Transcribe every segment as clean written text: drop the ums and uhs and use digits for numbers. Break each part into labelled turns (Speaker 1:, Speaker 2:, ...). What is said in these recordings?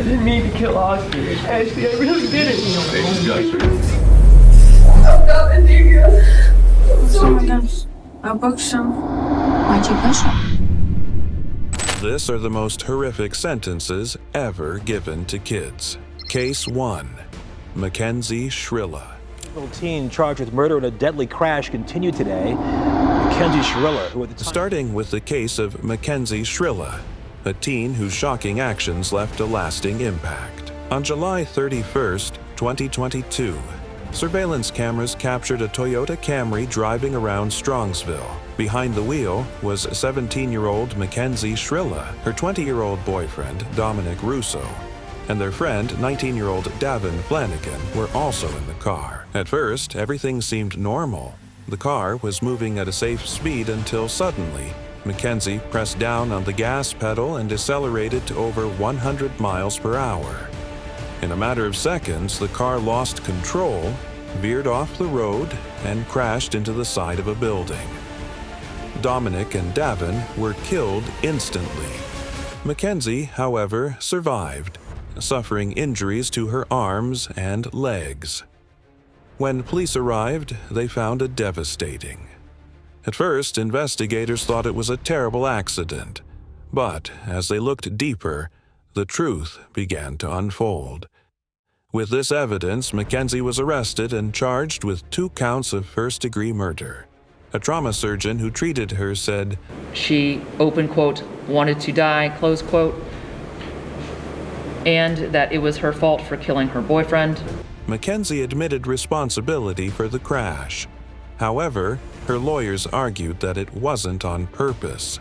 Speaker 1: didn't mean to kill Ashley. Ashley, I really didn't.
Speaker 2: Oh my gosh. Babakşam. Acıbaşam.
Speaker 3: This are the most horrific sentences ever given to kids. Case 1. Mackenzie Shrilla.
Speaker 4: Little teen charged with murder in a deadly crash continued today. Mackenzie Shrilla, who at the time...
Speaker 3: Starting with the case of Mackenzie Shrilla, a teen whose shocking actions left a lasting impact. On July 31st, 2022, surveillance cameras captured a Toyota Camry driving around Strongsville. Behind the wheel was 17-year-old Mackenzie Shrilla, her 20-year-old boyfriend, Dominic Russo, and their friend, 19-year-old Davin Flanagan, were also in the car. At first, everything seemed normal. The car was moving at a safe speed until suddenly, Mackenzie pressed down on the gas pedal and decelerated to over 100 miles per hour. In a matter of seconds, the car lost control, veered off the road, and crashed into the side of a building. Dominic and Davin were killed instantly. Mackenzie, however, survived, suffering injuries to her arms and legs. When police arrived, they found it devastating. At first, investigators thought it was a terrible accident, but as they looked deeper, the truth began to unfold. With this evidence, Mackenzie was arrested and charged with 2 counts of first-degree murder. A trauma surgeon who treated her said,
Speaker 5: "She, open quote, wanted to die, close quote, and that it was her fault for killing her boyfriend."
Speaker 3: Mackenzie admitted responsibility for the crash. However, her lawyers argued that it wasn't on purpose.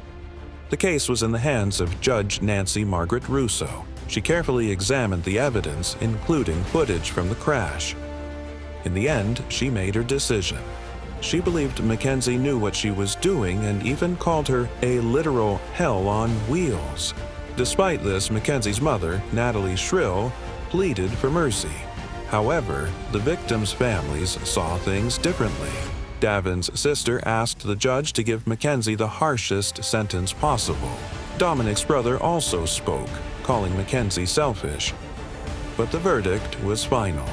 Speaker 3: The case was in the hands of Judge Nancy Margaret Russo. She carefully examined the evidence, including footage from the crash. In the end, she made her decision. She believed Mackenzie knew what she was doing and even called her a literal hell on wheels. Despite this, Mackenzie's mother, Natalie Shrill, pleaded for mercy. However, the victims' families saw things differently. Davin's sister asked the judge to give Mackenzie the harshest sentence possible. Dominic's brother also spoke, calling Mackenzie selfish. But the verdict was final.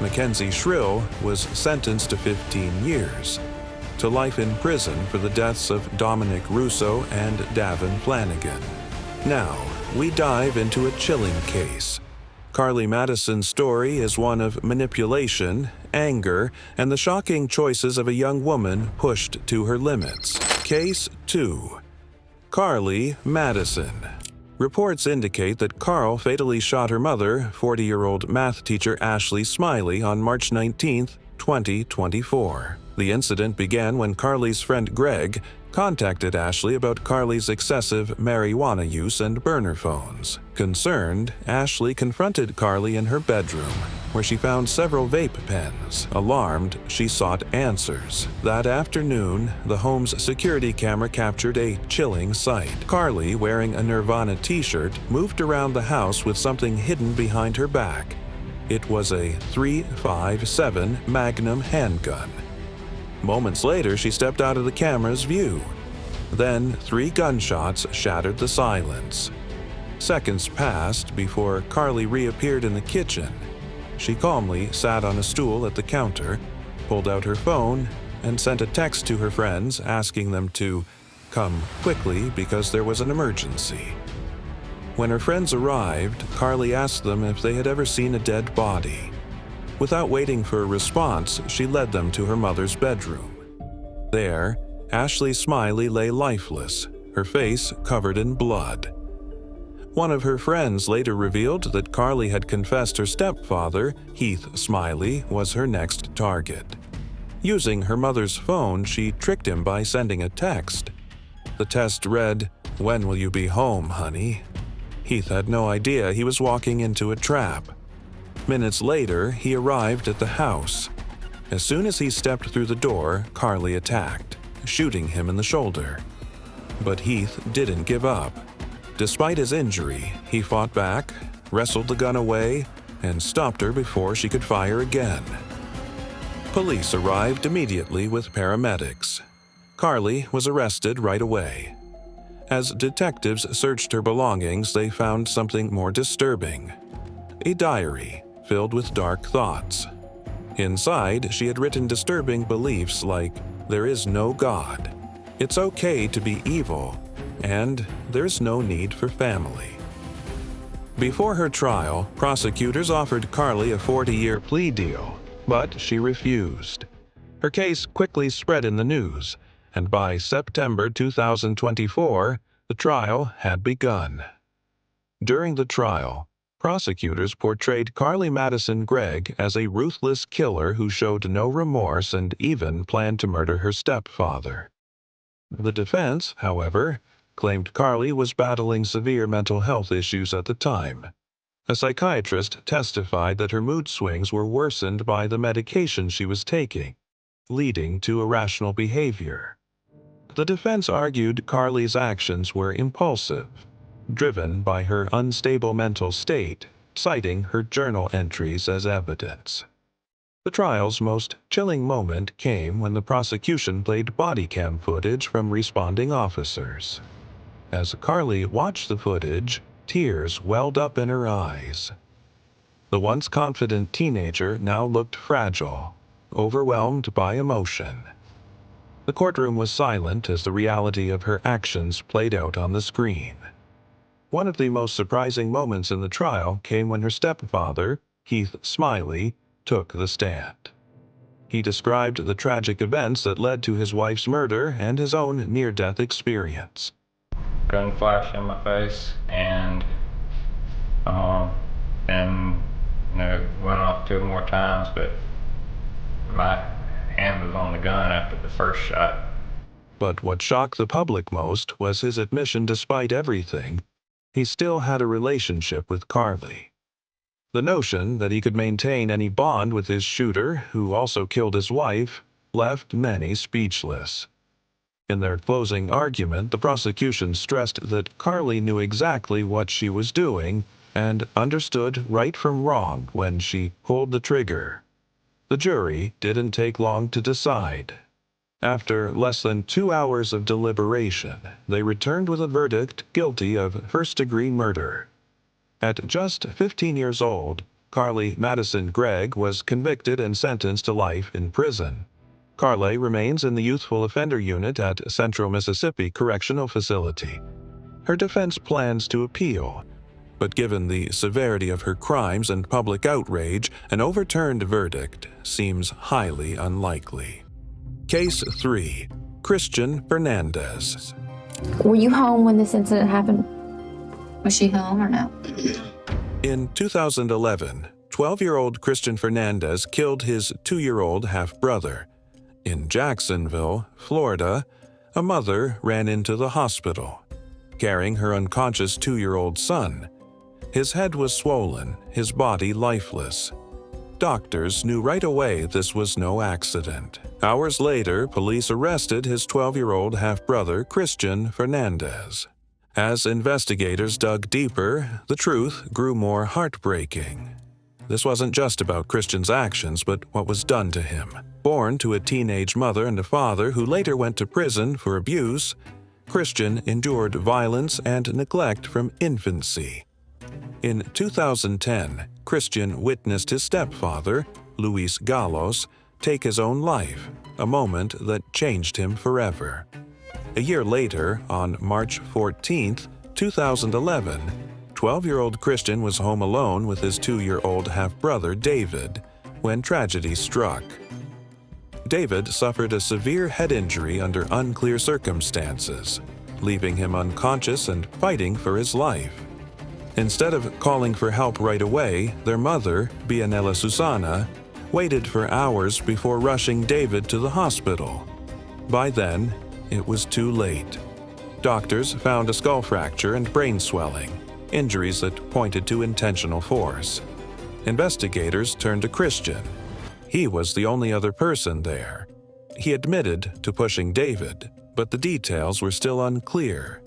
Speaker 3: Mackenzie Shrill was sentenced to 15 years, to life in prison for the deaths of Dominic Russo and Davin Flanagan. Now, we dive into a chilling case. Carly Madison's story is one of manipulation, anger, and the shocking choices of a young woman pushed to her limits. Case 2. Carly Madison. Reports indicate that Carl fatally shot her mother, 40-year-old math teacher Ashley Smiley, on March 19, 2024. The incident began when Carly's friend Greg contacted Ashley about Carly's excessive marijuana use and burner phones. Concerned, Ashley confronted Carly in her bedroom, where she found several vape pens. Alarmed, she sought answers. That afternoon, the home's security camera captured a chilling sight. Carly, wearing a Nirvana t-shirt, moved around the house with something hidden behind her back. It was a .357 Magnum handgun. Moments later, she stepped out of the camera's view. Then, 3 gunshots shattered the silence. Seconds passed before Carly reappeared in the kitchen. She calmly sat on a stool at the counter, pulled out her phone, and sent a text to her friends asking them to come quickly because there was an emergency. When her friends arrived, Carly asked them if they had ever seen a dead body. Without waiting for a response, she led them to her mother's bedroom. There, Ashley Smiley lay lifeless, her face covered in blood. One of her friends later revealed that Carly had confessed her stepfather, Heath Smiley, was her next target. Using her mother's phone, she tricked him by sending a text. The text read, "When will you be home, honey?" Heath had no idea he was walking into a trap. Minutes later, he arrived at the house. As soon as he stepped through the door, Carly attacked, shooting him in the shoulder. But Heath didn't give up. Despite his injury, he fought back, wrestled the gun away, and stopped her before she could fire again. Police arrived immediately with paramedics. Carly was arrested right away. As detectives searched her belongings, they found something more disturbing: a diary filled with dark thoughts. Inside, she had written disturbing beliefs like, "There is no God," "It's okay to be evil," and "There's no need for family." Before her trial, prosecutors offered Carly a 40-year plea deal, but she refused. Her case quickly spread in the news, and by September 2024, the trial had begun. During the trial, prosecutors portrayed Carly Madison Gregg as a ruthless killer who showed no remorse and even planned to murder her stepfather. The defense, however, claimed Carly was battling severe mental health issues at the time. A psychiatrist testified that her mood swings were worsened by the medication she was taking, leading to irrational behavior. The defense argued Carly's actions were impulsive, driven by her unstable mental state, citing her journal entries as evidence. The trial's most chilling moment came when the prosecution played body cam footage from responding officers. As Carly watched the footage, tears welled up in her eyes. The once confident teenager now looked fragile, overwhelmed by emotion. The courtroom was silent as the reality of her actions played out on the screen. One of the most surprising moments in the trial came when her stepfather, Keith Smiley, took the stand. He described the tragic events that led to his wife's murder and his own near-death experience.
Speaker 6: Gun flash in my face, and went off 2 more times, but my hand was on the gun after the first shot.
Speaker 3: But what shocked the public most was his admission despite everything, he still had a relationship with Carly. The notion that he could maintain any bond with his shooter, who also killed his wife, left many speechless. In their closing argument, the prosecution stressed that Carly knew exactly what she was doing and understood right from wrong when she pulled the trigger. The jury didn't take long to decide. After less than 2 hours of deliberation, they returned with a verdict guilty of first-degree murder. At just 15 years old, Carly Madison Gregg was convicted and sentenced to life in prison. Carly remains in the Youthful Offender Unit at Central Mississippi Correctional Facility. Her defense plans to appeal, but given the severity of her crimes and public outrage, an overturned verdict seems highly unlikely. Case 3. Christian Fernandez.
Speaker 7: Were you home when this incident happened?
Speaker 2: Was she home or no?
Speaker 3: In 2011, 12-year-old Christian Fernandez killed his 2-year-old half-brother. In Jacksonville, Florida, a mother ran into the hospital, carrying her unconscious 2-year-old son. His head was swollen, his body lifeless. Doctors knew right away this was no accident. Hours later, police arrested his 12-year-old half-brother, Christian Fernandez. As investigators dug deeper, the truth grew more heartbreaking. This wasn't just about Christian's actions, but what was done to him. Born to a teenage mother and a father who later went to prison for abuse, Christian endured violence and neglect from infancy. In 2010, Christian witnessed his stepfather, Luis Galos, take his own life, a moment that changed him forever. A year later, on March 14, 2011, 12-year-old Christian was home alone with his 2-year-old half-brother, David, when tragedy struck. David suffered a severe head injury under unclear circumstances, leaving him unconscious and fighting for his life. Instead of calling for help right away, their mother, Bianella Susana, waited for hours before rushing David to the hospital. By then, it was too late. Doctors found a skull fracture and brain swelling, injuries that pointed to intentional force. Investigators turned to Christian. He was the only other person there. He admitted to pushing David, but the details were still unclear.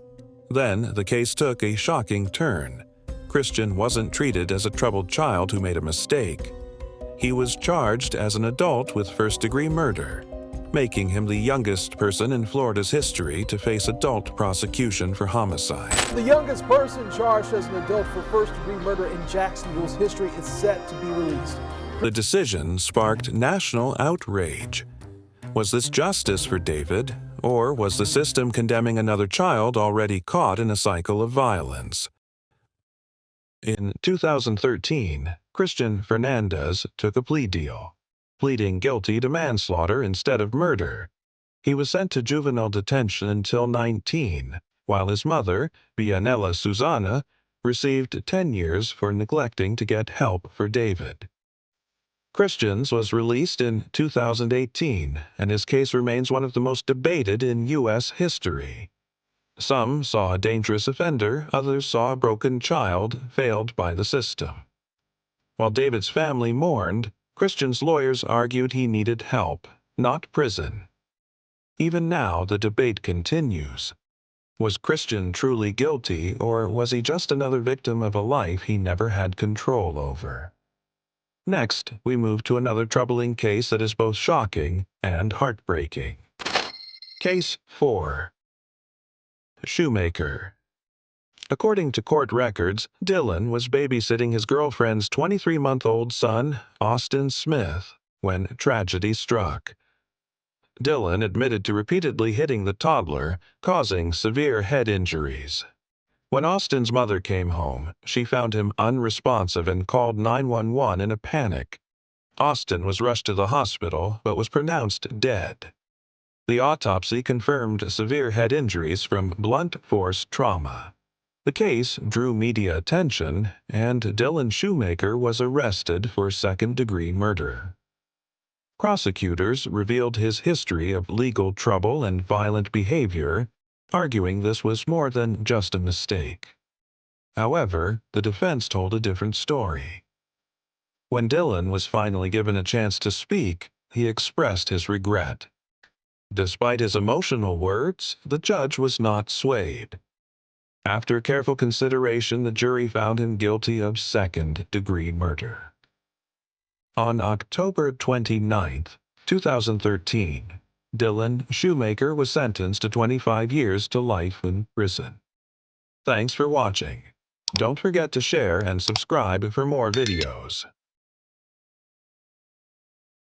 Speaker 3: Then the case took a shocking turn. Christian wasn't treated as a troubled child who made a mistake. He was charged as an adult with first-degree murder, making him the youngest person in Florida's history to face adult prosecution for homicide.
Speaker 8: The youngest person charged as an adult for first-degree murder in Jacksonville's history is set to be released.
Speaker 3: The decision sparked national outrage. Was this justice for David, or was the system condemning another child already caught in a cycle of violence? In 2013, Christian Fernandez took a plea deal, pleading guilty to manslaughter instead of murder. He was sent to juvenile detention until 19, while his mother, Bianella Susana, received 10 years for neglecting to get help for David. Christians was released in 2018, and his case remains one of the most debated in U.S. history. Some saw a dangerous offender, others saw a broken child failed by the system. While David's family mourned, Christian's lawyers argued he needed help, not prison. Even now, the debate continues. Was Christian truly guilty, or was he just another victim of a life he never had control over? Next, we move to another troubling case that is both shocking and heartbreaking. Case 4. Shoemaker. According to court records, Dylan was babysitting his girlfriend's 23-month-old son, Austin Smith, when tragedy struck. Dylan admitted to repeatedly hitting the toddler, causing severe head injuries. When Austin's mother came home, she found him unresponsive and called 911 in a panic. Austin was rushed to the hospital but was pronounced dead. The autopsy confirmed severe head injuries from blunt force trauma. The case drew media attention, and Dylan Shoemaker was arrested for second-degree murder. Prosecutors revealed his history of legal trouble and violent behavior, arguing this was more than just a mistake. However, the defense told a different story. When Dylan was finally given a chance to speak, he expressed his regret. Despite his emotional words, the judge was not swayed. After careful consideration, the jury found him guilty of second-degree murder. On October 29, 2013, Dylan Shoemaker was sentenced to 25 years to life in prison. Thanks for watching. Don't forget to share and subscribe for more videos.